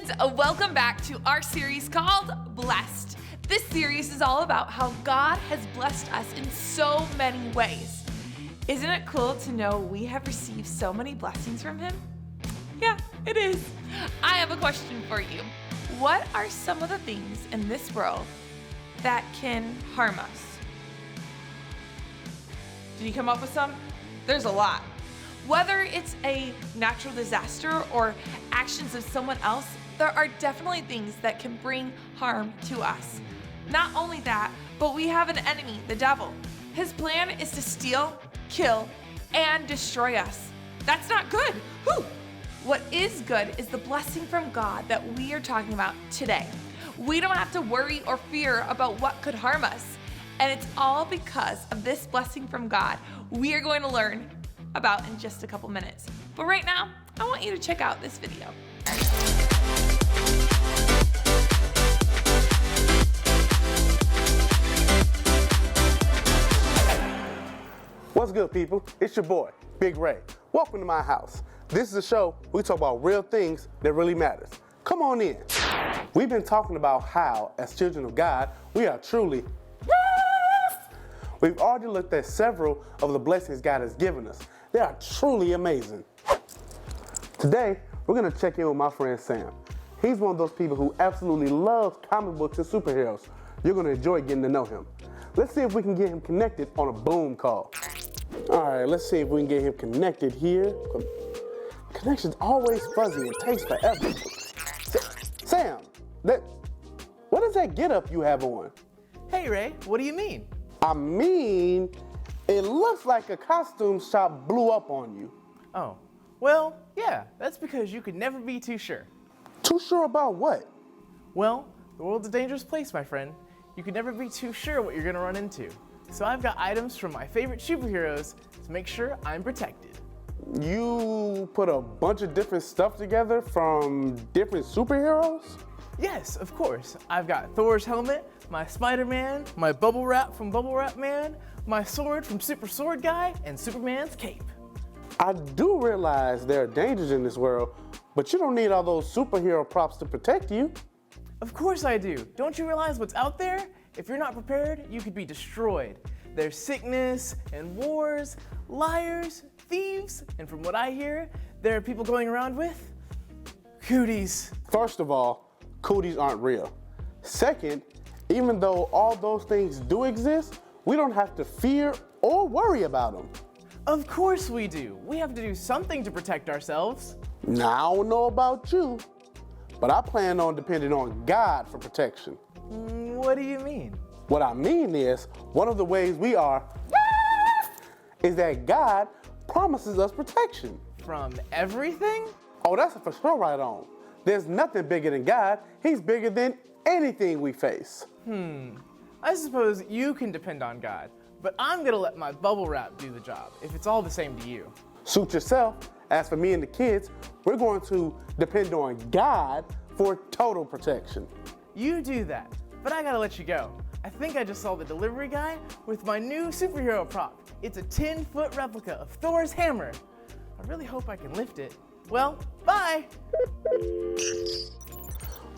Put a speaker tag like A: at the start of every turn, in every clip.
A: kids, welcome back to our series called Blessed. This series is all about how God has blessed us in so many ways. Isn't it cool to know we have received so many blessings from Him? Yeah, it is. I have a question for you. What are some of the things in this world that can harm us? Did you come up with some? There's a lot. Whether it's a natural disaster or actions of someone else, there are definitely things that can bring harm to us. Not only that, but we have an enemy, the devil. His plan is to steal, kill, and destroy us. That's not good. Whew. What is good is the blessing from God that we are talking about today. We don't have to worry or fear about what could harm us. And it's all because of this blessing from God we are going to learn about in just a couple minutes. But right now, I want you to check out this video.
B: What's good, people? It's your boy, Big Ray. Welcome to my house. This is a show where we talk about real things that really matters. Come on in. We've been talking about how, as children of God, we are truly blessed. We've already looked at several of the blessings God has given us. They are truly amazing. Today, we're going to check in with my friend Sam. He's one of those people who absolutely loves comic books and superheroes. You're going to enjoy getting to know him. Let's see if we can get him connected on a boom call. All right, let's see if we can get him connected here. Connection's always fuzzy and takes forever. Sam, what is that get-up you have on?
C: Hey Ray, what do you mean?
B: I mean, it looks like a costume shop blew up on you.
C: Oh, well, yeah, that's because you could never be too sure.
B: Too sure about what?
C: Well, the world's a dangerous place, my friend. You could never be too sure what you're gonna run into. So I've got items from my favorite superheroes to make sure I'm protected.
B: You put a bunch of different stuff together from different superheroes?
C: Yes, of course. I've got Thor's helmet, my Spider-Man, my bubble wrap from Bubble Wrap Man, my sword from Super Sword Guy, and Superman's cape.
B: I do realize there are dangers in this world, but you don't need all those superhero props to protect you.
C: Of course I do. Don't you realize what's out there? If you're not prepared, you could be destroyed. There's sickness and wars, liars, thieves, and from what I hear, there are people going around with cooties.
B: First of all, cooties aren't real. Second, even though all those things do exist, we don't have to fear or worry about them.
C: Of course we do. We have to do something to protect ourselves.
B: Now, I don't know about you, but I plan on depending on God for protection.
C: What do you mean?
B: What I mean is, one of the ways we are is that God promises us protection.
C: From everything?
B: Oh, that's for sure right on. There's nothing bigger than God. He's bigger than anything we face.
C: I suppose you can depend on God, but I'm gonna let my bubble wrap do the job, if it's all the same to you.
B: Suit yourself. As for me and the kids, we're going to depend on God for total protection.
C: You do that, but I gotta let you go. I think I just saw the delivery guy with my new superhero prop. It's a 10-foot replica of Thor's hammer. I really hope I can lift it. Well, bye!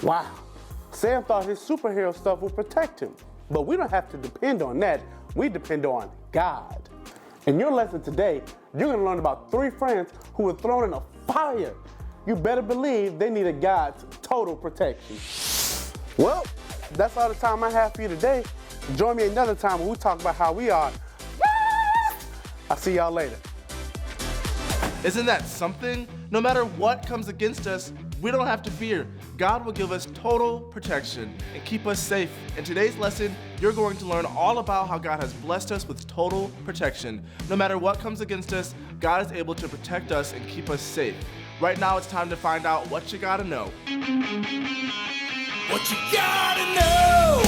B: Wow. Sam thought his superhero stuff would protect him, but we don't have to depend on that. We depend on God. In your lesson today, you're going to learn about 3 friends who were thrown in a fire. You better believe they needed God's total protection. Well, that's all the time I have for you today. Join me another time when we talk about how we are. I'll see y'all later.
D: Isn't that something? No matter what comes against us, we don't have to fear. God will give us total protection and keep us safe. In today's lesson, you're going to learn all about how God has blessed us with total protection. No matter what comes against us, God is able to protect us and keep us safe. Right now, it's time to find out what you gotta know.
E: What you gotta know?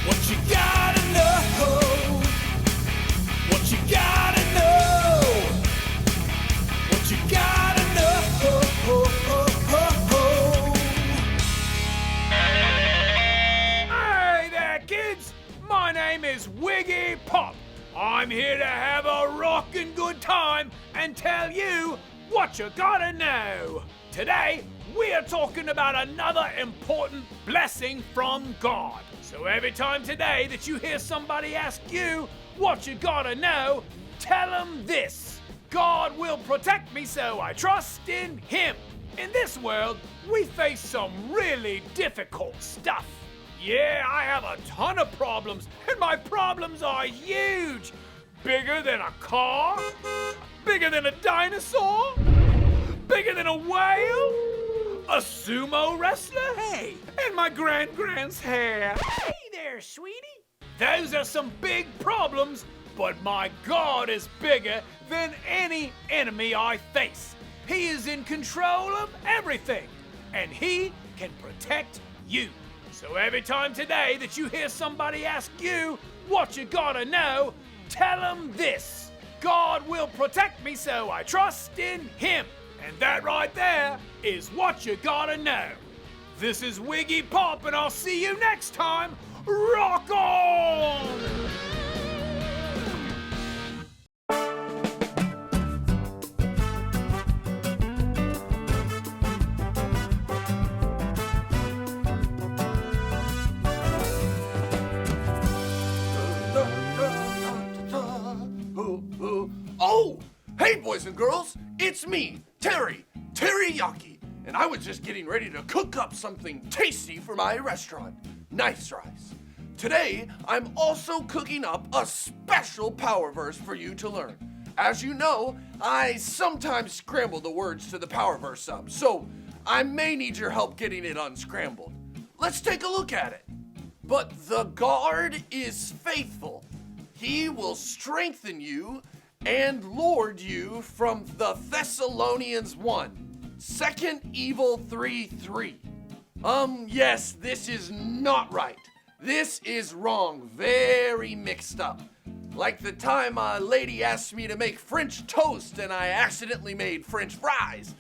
E: What you gotta know? What you gotta know? What you gotta know? Hey there, kids! My name is Wiggy Pop. I'm here to have a rockin' good time and tell you what you gotta know. today we are talking about another important blessing from God. So every time today that you hear somebody ask you what you gotta know, tell them this: God will protect me, so I trust in Him. In this world, we face some really difficult stuff. Yeah, I have a ton of problems, and my problems are huge. Bigger than a car, bigger than a dinosaur, bigger than a whale, a sumo wrestler, hey, and my grand's hair. Hey there, sweetie. Those are some big problems, but my God is bigger than any enemy I face. He is in control of everything, and He can protect you. So every time today that you hear somebody ask you what you gotta know, tell them this: God will protect me, so I trust in Him. And that right there is what you gotta know. This is Wiggy Pop, and I'll see you next time. Rock on!
F: Oh, hey boys and girls, it's me, Teriyaki, and I was just getting ready to cook up something tasty for my restaurant, Nice Rice. Today, I'm also cooking up a special power verse for you to learn. As you know, I sometimes scramble the words to the power verse up, so I may need your help getting it unscrambled. Let's take a look at it. But the God is faithful. He will strengthen you and lord you from the Thessalonians 1, 2 Evil 3:3. Yes, this is not right. This is wrong, very mixed up. Like the time a lady asked me to make French toast and I accidentally made French fries.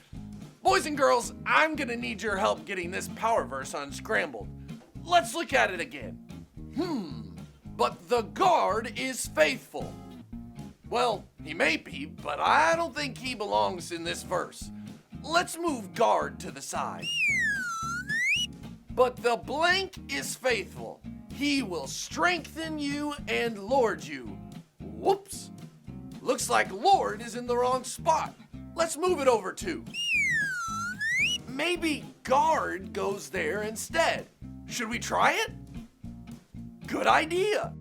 F: Boys and girls, I'm gonna need your help getting this power verse unscrambled. Let's look at it again. But the guard is faithful. Well, he may be, but I don't think he belongs in this verse. Let's move guard to the side. But the blank is faithful. He will strengthen you and lord you. Whoops. Looks like Lord is in the wrong spot. Let's move it over too. Maybe guard goes there instead. Should we try it? Good idea.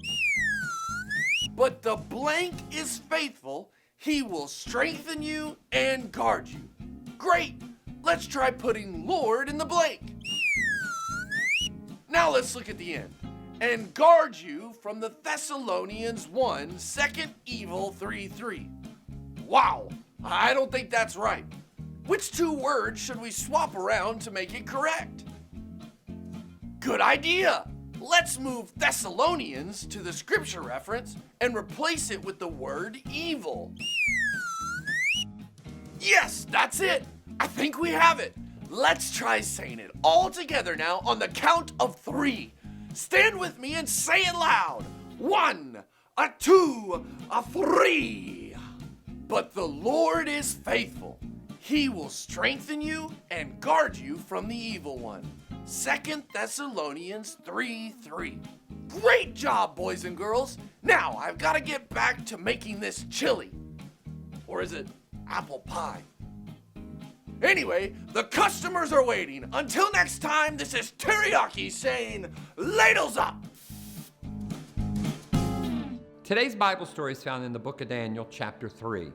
F: But the blank is faithful. He will strengthen you and guard you. Great. Let's try putting Lord in the blank. Now let's look at the end. And guard you from the Thessalonians 1, 2 Evil 3:3. Wow, I don't think that's right. Which two words should we swap around to make it correct? Good idea. Let's move Thessalonians to the scripture reference and replace it with the word evil. Yes, that's it. I think we have it. Let's try saying it all together now on the count of 3. Stand with me and say it loud. 1, 2, 3. But the Lord is faithful. He will strengthen you and guard you from the evil one. 2 Thessalonians 3:3. Great job, boys and girls. Now I've got to get back to making this chili. Or is it apple pie? Anyway, the customers are waiting. Until next time, this is Teriyaki saying, ladles up!
G: Today's Bible story is found in the book of Daniel, chapter 3.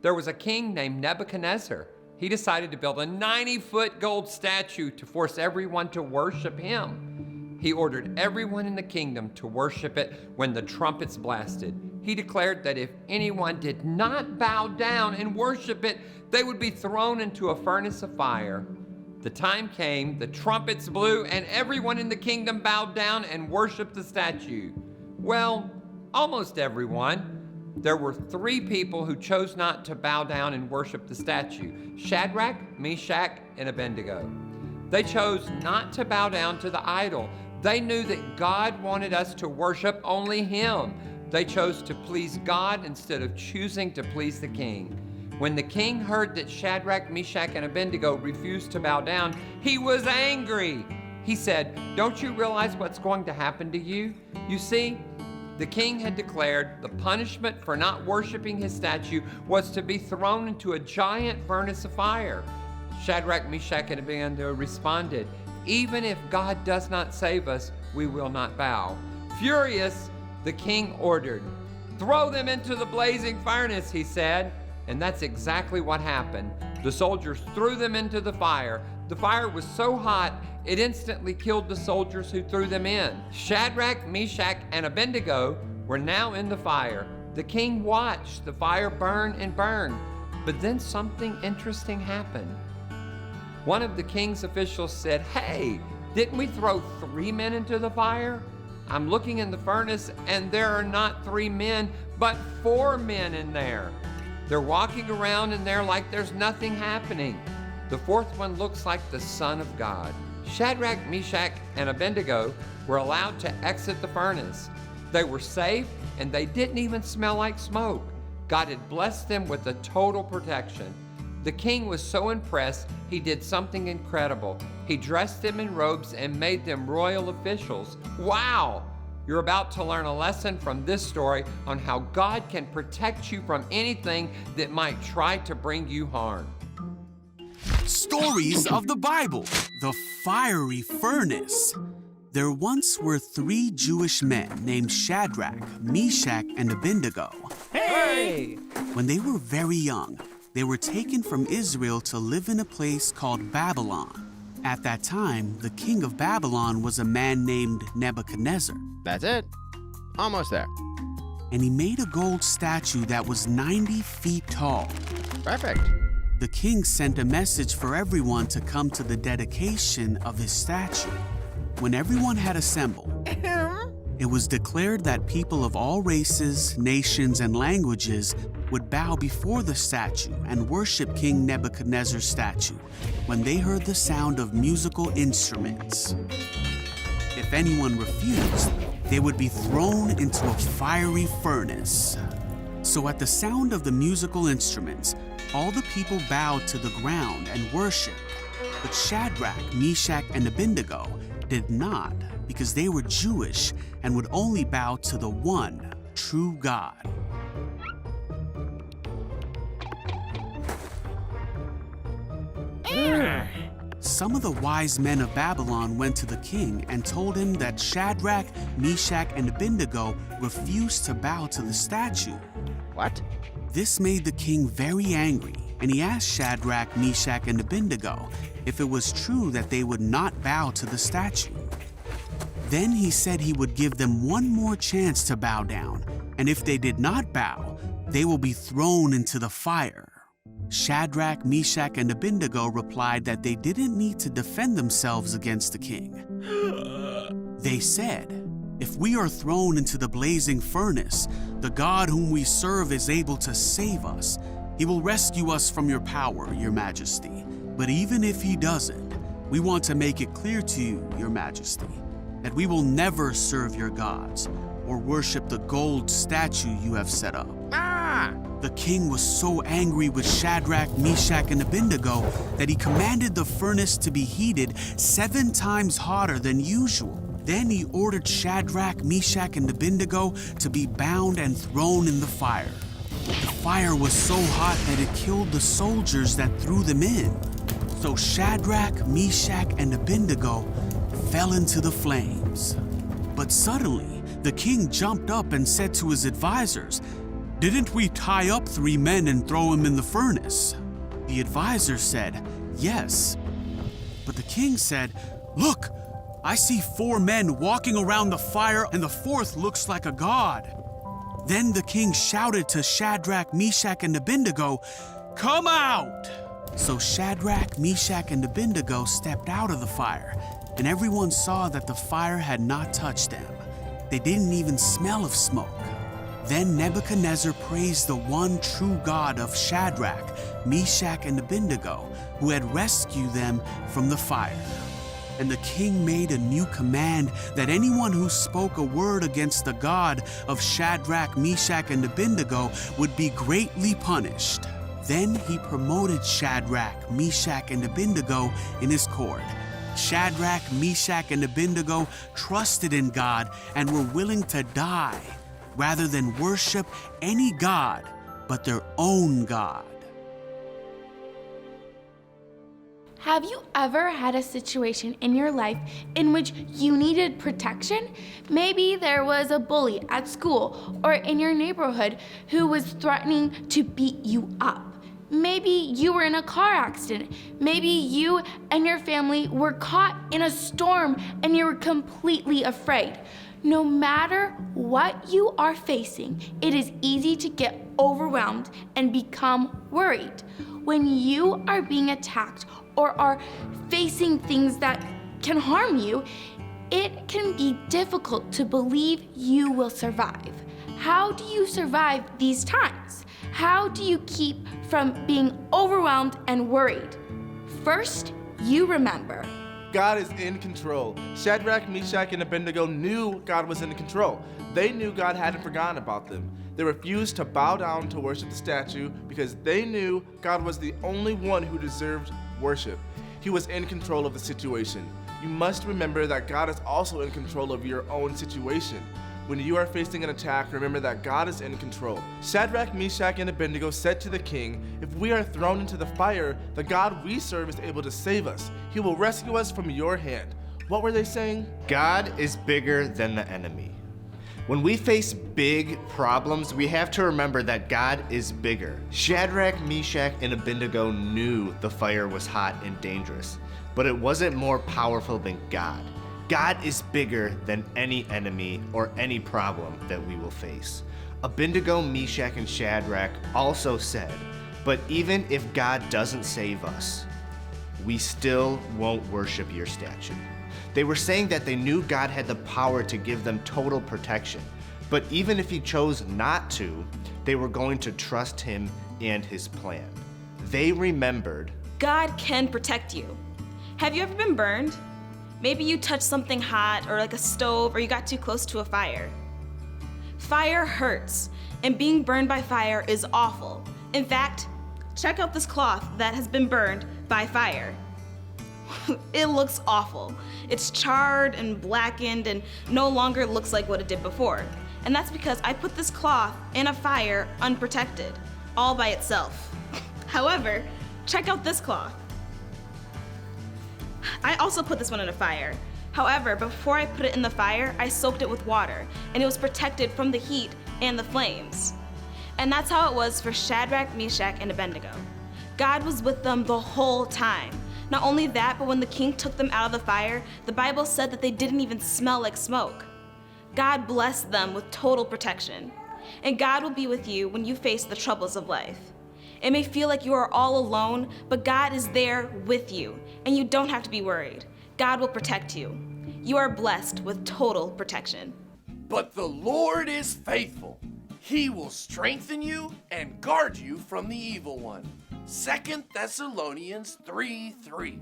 G: There was a king named Nebuchadnezzar. He decided to build a 90-foot gold statue to force everyone to worship him. He ordered everyone in the kingdom to worship it when the trumpets blasted. He declared that if anyone did not bow down and worship it, they would be thrown into a furnace of fire. The time came, the trumpets blew, and everyone in the kingdom bowed down and worshiped the statue. Well, almost everyone. There were 3 people who chose not to bow down and worship the statue: Shadrach, Meshach, and Abednego. They chose not to bow down to the idol. They knew that God wanted us to worship only Him. They chose to please God instead of choosing to please the king. When the king heard that Shadrach, Meshach, and Abednego refused to bow down, he was angry. He said, "Don't you realize what's going to happen to you?" You see, the king had declared the punishment for not worshiping his statue was to be thrown into a giant furnace of fire. Shadrach, Meshach, and Abednego responded, "Even if God does not save us, we will not bow." Furious, the king ordered, "Throw them into the blazing furnace," he said. And that's exactly what happened. The soldiers threw them into the fire. The fire was so hot, it instantly killed the soldiers who threw them in. Shadrach, Meshach, and Abednego were now in the fire. The king watched the fire burn and burn. But then something interesting happened. One of the king's officials said, "Hey, didn't we throw 3 men into the fire? I'm looking in the furnace and there are not 3 men, but 4 men in there. They're walking around in there like there's nothing happening. The 4th one looks like the Son of God." Shadrach, Meshach, and Abednego were allowed to exit the furnace. They were safe and they didn't even smell like smoke. God had blessed them with a total protection. The king was so impressed, he did something incredible. He dressed them in robes and made them royal officials. Wow! You're about to learn a lesson from this story on how God can protect you from anything that might try to bring you harm.
H: Stories of the Bible, the fiery furnace. There once were 3 Jewish men named Shadrach, Meshach, and Abednego.
C: Hey!
H: When they were very young, they were taken from Israel to live in a place called Babylon. At that time, the king of Babylon was a man named Nebuchadnezzar.
I: That's it. Almost there.
H: And he made a gold statue that was 90 feet tall.
I: Perfect.
H: The king sent a message for everyone to come to the dedication of his statue. When everyone had assembled, it was declared that people of all races, nations, and languages would bow before the statue and worship King Nebuchadnezzar's statue when they heard the sound of musical instruments. If anyone refused, they would be thrown into a fiery furnace. So at the sound of the musical instruments, all the people bowed to the ground and worshiped. But Shadrach, Meshach, and Abednego did not, because they were Jewish and would only bow to the one true God. Some of the wise men of Babylon went to the king and told him that Shadrach, Meshach, and Abednego refused to bow to the statue.
I: What?
H: This made the king very angry, and he asked Shadrach, Meshach, and Abednego if it was true that they would not bow to the statue. Then he said he would give them one more chance to bow down, and if they did not bow, they will be thrown into the fire. Shadrach, Meshach, and Abednego replied that they didn't need to defend themselves against the king. They said, "If we are thrown into the blazing furnace, the God whom we serve is able to save us. He will rescue us from your power, your majesty. But even if he doesn't, we want to make it clear to you, your majesty, that we will never serve your gods or worship the gold statue you have set up." The king was so angry with Shadrach, Meshach, and Abednego that he commanded the furnace to be heated 7 times hotter than usual. Then he ordered Shadrach, Meshach, and Abednego to be bound and thrown in the fire. The fire was so hot that it killed the soldiers that threw them in. So Shadrach, Meshach, and Abednego fell into the flames. But suddenly, the king jumped up and said to his advisors, "Didn't we tie up 3 men and throw them in the furnace?" The advisors said, "Yes." But the king said, "Look, I see 4 men walking around the fire and the 4th looks like a god." Then the king shouted to Shadrach, Meshach, and Abednego, "Come out!" So Shadrach, Meshach, and Abednego stepped out of the fire, and everyone saw that the fire had not touched them. They didn't even smell of smoke. Then Nebuchadnezzar praised the one true God of Shadrach, Meshach, and Abednego, who had rescued them from the fire. And the king made a new command that anyone who spoke a word against the God of Shadrach, Meshach, and Abednego would be greatly punished. Then he promoted Shadrach, Meshach, and Abednego in his court. Shadrach, Meshach, and Abednego trusted in God and were willing to die rather than worship any god but their own God.
J: Have you ever had a situation in your life in which you needed protection? Maybe there was a bully at school or in your neighborhood who was threatening to beat you up. Maybe you were in a car accident. Maybe you and your family were caught in a storm and you were completely afraid. No matter what you are facing, it is easy to get overwhelmed and become worried. When you are being attacked or are facing things that can harm you, it can be difficult to believe you will survive. How do you survive these times? How do you keep from being overwhelmed and worried? First, you remember.
D: God is in control. Shadrach, Meshach, and Abednego knew God was in control. They knew God hadn't forgotten about them. They refused to bow down to worship the statue because they knew God was the only one who deserved worship. He was in control of the situation. You must remember that God is also in control of your own situation. When you are facing an attack, remember that God is in control. Shadrach, Meshach, and Abednego said to the king, "If we are thrown into the fire, the God we serve is able to save us. He will rescue us from your hand." What were they saying?
K: God is bigger than the enemy. When we face big problems, we have to remember that God is bigger. Shadrach, Meshach, and Abednego knew the fire was hot and dangerous, but it wasn't more powerful than God. God is bigger than any enemy or any problem that we will face. Abednego, Meshach, and Shadrach also said, "But even if God doesn't save us, we still won't worship your statue." They were saying that they knew God had the power to give them total protection, but even if he chose not to, they were going to trust him and his plan. They remembered,
L: God can protect you. Have you ever been burned? Maybe you touched something hot or like a stove, or you got too close to a fire. Fire hurts, and being burned by fire is awful. In fact, check out this cloth that has been burned by fire. It looks awful. It's charred and blackened and no longer looks like what it did before. And that's because I put this cloth in a fire unprotected, all by itself. However, check out this cloth. I also put this one in a fire. However, before I put it in the fire, I soaked it with water, and it was protected from the heat and the flames. And that's how it was for Shadrach, Meshach, and Abednego. God was with them the whole time. Not only that, but when the king took them out of the fire, the Bible said that they didn't even smell like smoke. God blessed them with total protection. And God will be with you when you face the troubles of life. It may feel like you are all alone, but God is there with you, and you don't have to be worried. God will protect you. You are blessed with total protection.
F: But the Lord is faithful. He will strengthen you and guard you from the evil one. 2 Thessalonians 3:3.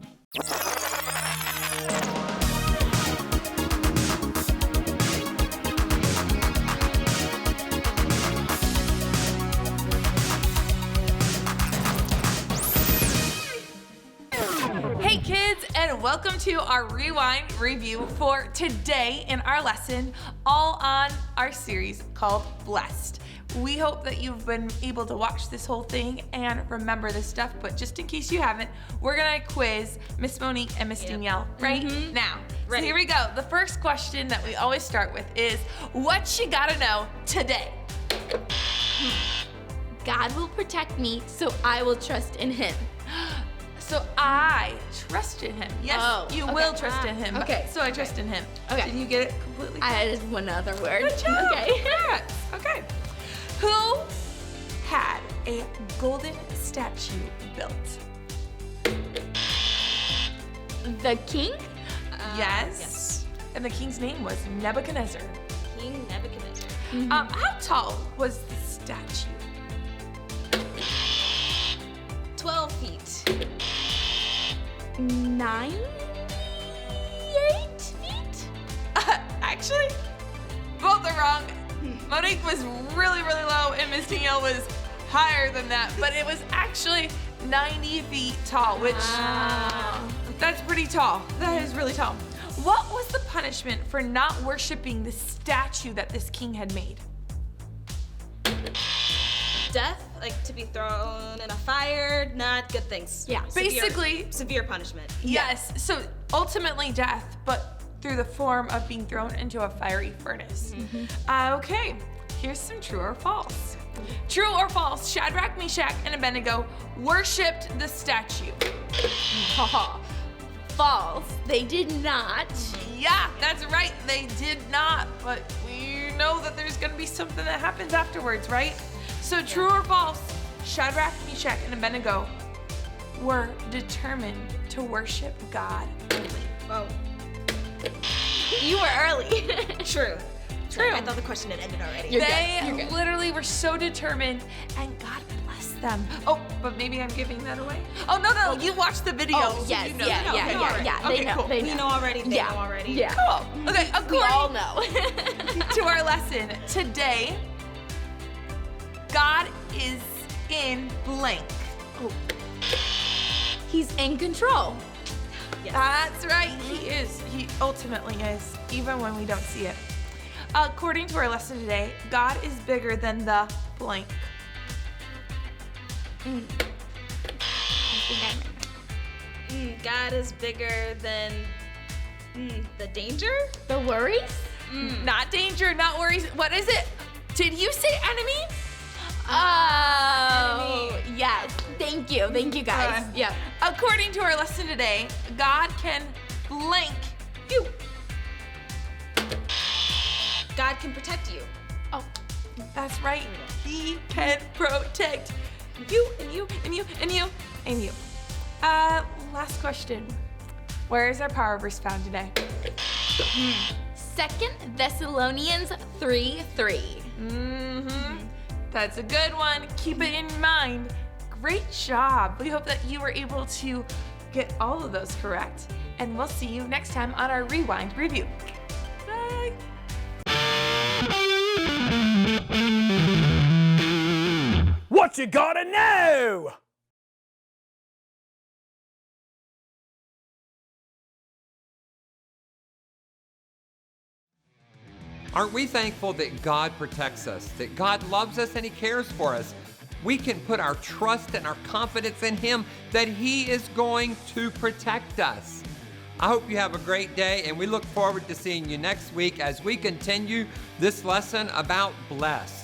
A: Hey kids, and welcome to our Rewind review for today in our lesson, all on our series called Blessed. We hope that you've been able to watch this whole thing and remember this stuff, but just in case you haven't, we're gonna quiz Miss Monique and Miss Danielle right now.
L: Ready.
A: So here we go. The first question that we always start with is, what you gotta know today?
J: God will protect me, so I will trust in him.
A: So I trust in him. Yes, you
J: okay.
A: will trust in him.
J: Okay.
A: So I trust in him.
J: Okay.
A: Did you get it completely?
J: I added one other word.
A: Good job.
J: Okay.
A: Congrats. Okay. Who had a golden statue built?
J: The king?
A: Yes. And the king's name was Nebuchadnezzar.
L: King Nebuchadnezzar.
A: How tall was the statue?
L: 12 feet.
J: 98 feet?
A: Actually, both are wrong. Monique was really, really low, and Miss Danielle was higher than that, but it was actually 90 feet tall, which that's pretty tall. That is really tall. What was the punishment for not worshiping the statue that this king had made?
L: Death, like to be thrown in a fire, not good things.
J: Yeah.
A: Basically,
L: severe punishment.
A: yes. So ultimately death, but through the form of being thrown into a fiery furnace. Okay, here's some true or false. True or false, Shadrach, Meshach, and Abednego worshipped the statue.
J: False. They did not.
A: Yeah, that's right, they did not, but we know that there's gonna be something that happens afterwards, right? So true or false, Shadrach, Meshach, and Abednego were determined to worship God only.
L: Oh,
J: You were early.
L: true.
A: True.
L: I thought the question had ended already.
A: They literally were so determined, and God blessed them. Oh, but maybe I'm giving that away? Oh, no, you watched the video.
J: Oh,
A: so
J: yes,
A: you know
J: yeah.
A: Okay,
J: They know.
A: cool.
J: They
L: We know already. They know already.
J: Yeah.
A: Cool. Okay,
J: We all
A: according
J: know.
A: to our lesson today, God is in blank.
J: He's in control.
A: That's right, he is. He ultimately is, even when we don't see it. According to our lesson today, God is bigger than the blank.
L: God is bigger than the danger?
J: The worries?
A: Not danger, not worries. What is it? Did you say enemy?
J: Oh, yes. Thank you guys. Yeah.
A: According to our lesson today, God can blank you.
L: God can protect you.
A: Oh, that's right. He can protect you and you and you and you and you. Last question. Where is our power verse found today?
J: 2 Thessalonians 3:3.
A: That's a good one. Keep it in mind. Great job. We hope that you were able to get all of those correct. And we'll see you next time on our Rewind Review. Bye.
E: What you gotta know?
G: Aren't we thankful that God protects us, that God loves us and He cares for us? We can put our trust and our confidence in Him that He is going to protect us. I hope you have a great day, and we look forward to seeing you next week as we continue this lesson about blessed.